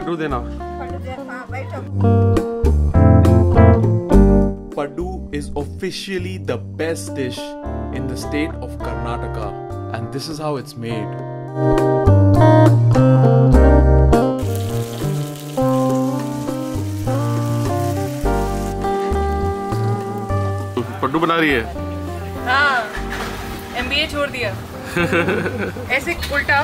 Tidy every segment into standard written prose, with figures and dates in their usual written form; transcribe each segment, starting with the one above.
Paddu dena. Paddu is officially the best dish in the state of Karnataka, and this is how it's made. पड्डू बना रही है। हाँ, MBA छोड़ दिया। ऐसे उल्टा।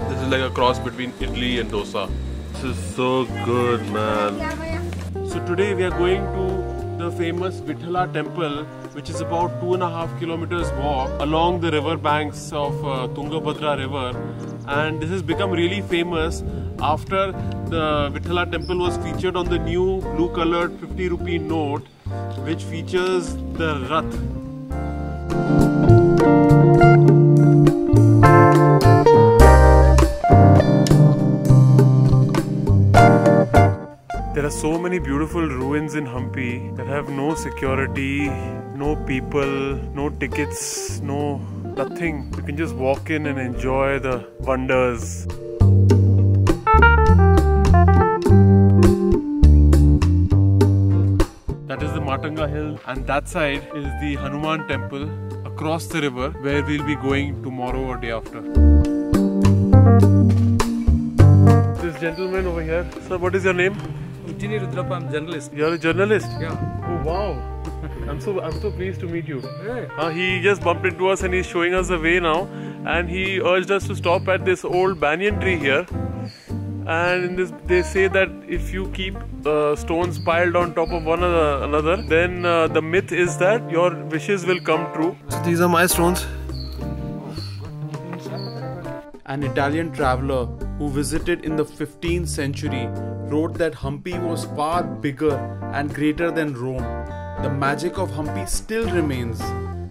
This is like a cross between idli and dosa. This is so good, man. So today we are going to the famous Vithala temple, which is about 2.5 kilometers walk along the river banks of Tungabhadra river, and this has become really famous after the Vithala temple was featured on the new blue colored 50 rupee note, which features the Rath. There are so many beautiful ruins in Hampi that have no security, no people, no tickets, nothing. You can just walk in and enjoy the wonders. That is the Matanga Hill, and that side is the Hanuman temple across the river, where we'll be going tomorrow or day after. This gentleman over here. Sir, what is your name? Ujjini Rudrappa, I'm journalist. You're a journalist? Yeah. Oh wow! I'm so pleased to meet you. Yeah. He just bumped into us and he's showing us the way now. And he urged us to stop at this old banyan tree here. And in this, they say that if you keep stones piled on top of one another, then the myth is that your wishes will come true. So these are my stones. An Italian traveler who visited in the 15th century wrote that Hampi was far bigger and greater than Rome. The magic of Hampi still remains.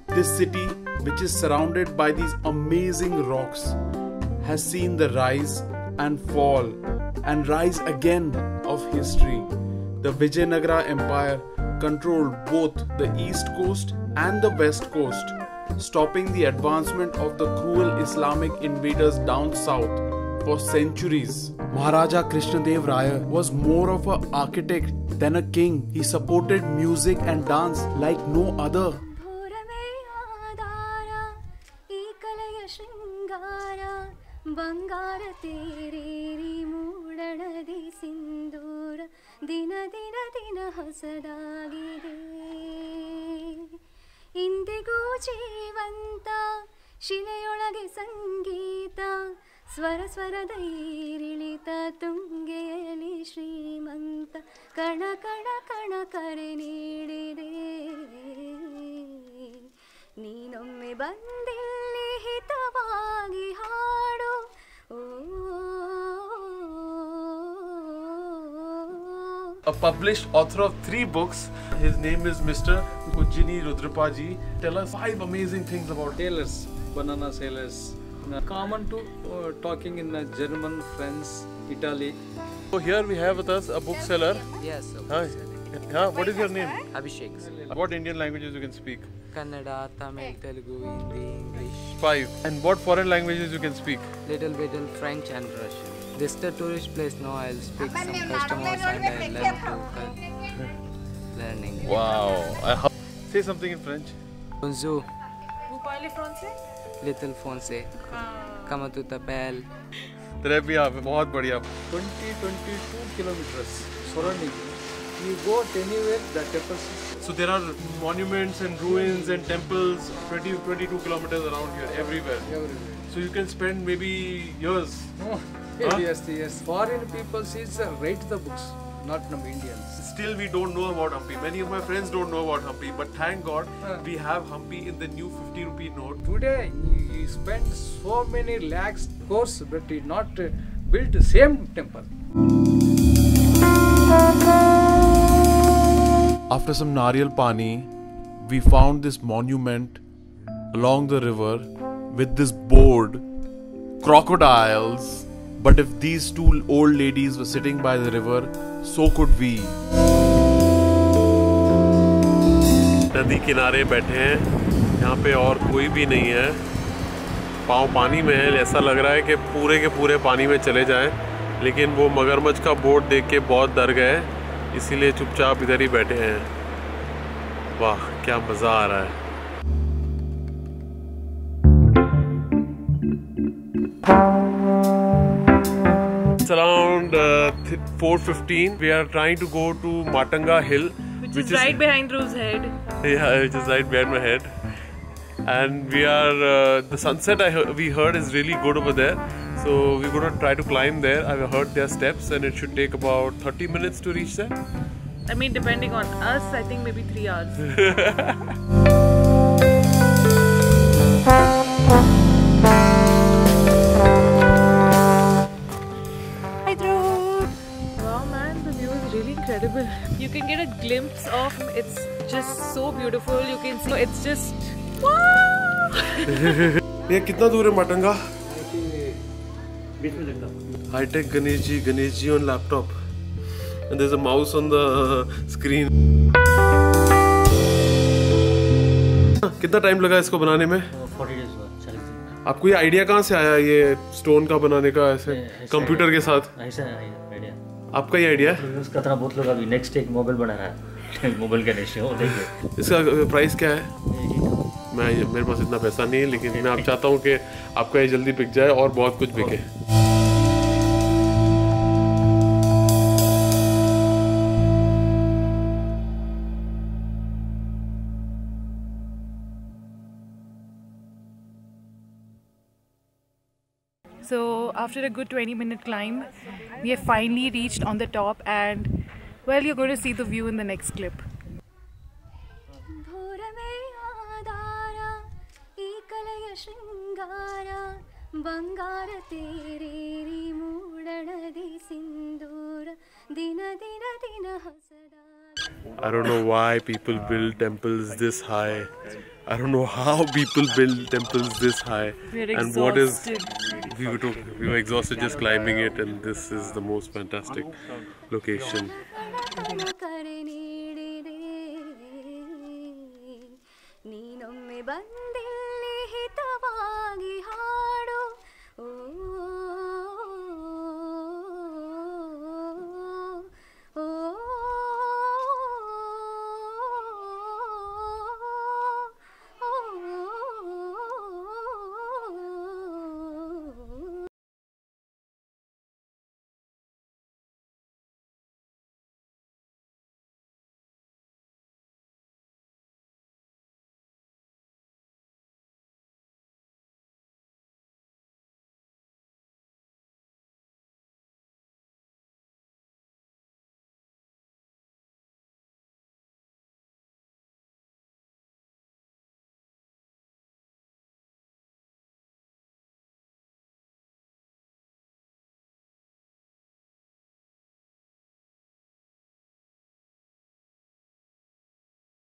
This city, which is surrounded by these amazing rocks, has seen the rise and fall and rise again of history. The Vijayanagara Empire controlled both the east coast and the west coast, stopping the advancement of the cruel Islamic invaders down south for centuries. Maharaja Krishnadev Raya was more of an architect than a king. He supported music and dance like no other. ಇಂದಿಗೂ ಜೀವಂತ ಶಿಲೆಯೊಳಗೆ ಸಂಗೀತ ಸ್ವರ ಸ್ವರದೈರಿಳಿತ ತುಂಗೆಯಲಿ ಶ್ರೀಮಂತ ಕಣ ಕಣ ಕಣ ಕರೆ ನೀಡಿದೆ ನೀನೊಮ್ಮೆ ಬಂದಿಲ್ಲಿ ಹಿತವಾಗಿ ಹಾಡು A published author of 3 books. His name is Mr. Ujjini Rudrappa ji. Tell us 5 amazing things about Tailors, banana sailors. Common to talking in German, French, Italy. So here we have with us a bookseller. Yes. Hi. What is your name? Abhishek. What Indian languages you can speak? Kannada, Tamil, Telugu, Hindi, English. 5. And what foreign languages you can speak? Little French and Russian. This is a tourist place. No, I'll speak some customers and I'll learn to learning. Wow. Say something in French. Bonjour. Vous parlez français? Little français. Comment tu t'appelles? Très bien. बहुत बढ़िया. 22 kilometers surrounding. You go anywhere, the temples. So there are monuments and ruins and temples 22 kilometers around here, everywhere. So you can spend maybe years. Oh, yes. Foreign people write the books, not no Indians. Still we don't know about Hampi. Many of my friends don't know about Hampi, but thank God we have Hampi in the new 50 rupee note. Today you spend so many lakhs course, but you not build the same temple. After some Nariyal Pani, we found this monument along the river with this board, crocodiles But if these two old ladies were sitting by the river, so could we. नदी किनारे बैठे हैं, यहाँ पे और कोई भी नहीं है, पाँव पानी में है, ऐसा लग रहा है कि पूरे के पूरे पानी में चले जाएं, लेकिन वो मगरमच्छ का बोर्ड देख के बहुत डर गए, इसीलिए चुपचाप इधर ही बैठे हैं। वाह क्या मज़ा आ रहा है। It's around 4:15. We are trying to go to Matanga Hill, which is right behind Dhruv's head. Yeah, which is right behind my head. And we are the sunset we heard is really good over there, so we're going to try to climb there. I've heard there are steps and it should take about 30 minutes to reach there. I mean, depending on us, I think maybe 3 hours. Hi Dhruv! Wow man, the view is really incredible. You can get a glimpse of, it's just so beautiful. You can see, it's just ये कितना दूर है Matunga? High-tech Ganesh ji on laptop, and there's a mouse on the screen. कितना time लगा इसको बनाने में? 40 days हुआ, 40 दिन। आपको ये आइडिया कहाँ से आया ये स्टोन का बनाने का ऐसे कंप्यूटर के साथ? ऐसा आइडिया आपका ही आइडिया है? यूज़ करता बहुत लोग अभी नेक्स्ट एक मोबाइल बना रहा है मोबाइल गणेश हो देखिए। इसका प्राइस क्या है? मेरे पास इतना पैसा नहीं है, लेकिन मैं आप चाहता हूँ कि आपका ये जल्दी बिक जाए और बहुत कुछ बिके। So after a good 20-minute climb, we have finally reached on the top, and well, you're going to see the view in the next clip. I don't know why people build temples this high. I don't know how people build temples this high. And what is we were exhausted just climbing it, and this is the most fantastic location. ನೀನೊಮ್ಮೆ ಬಂದ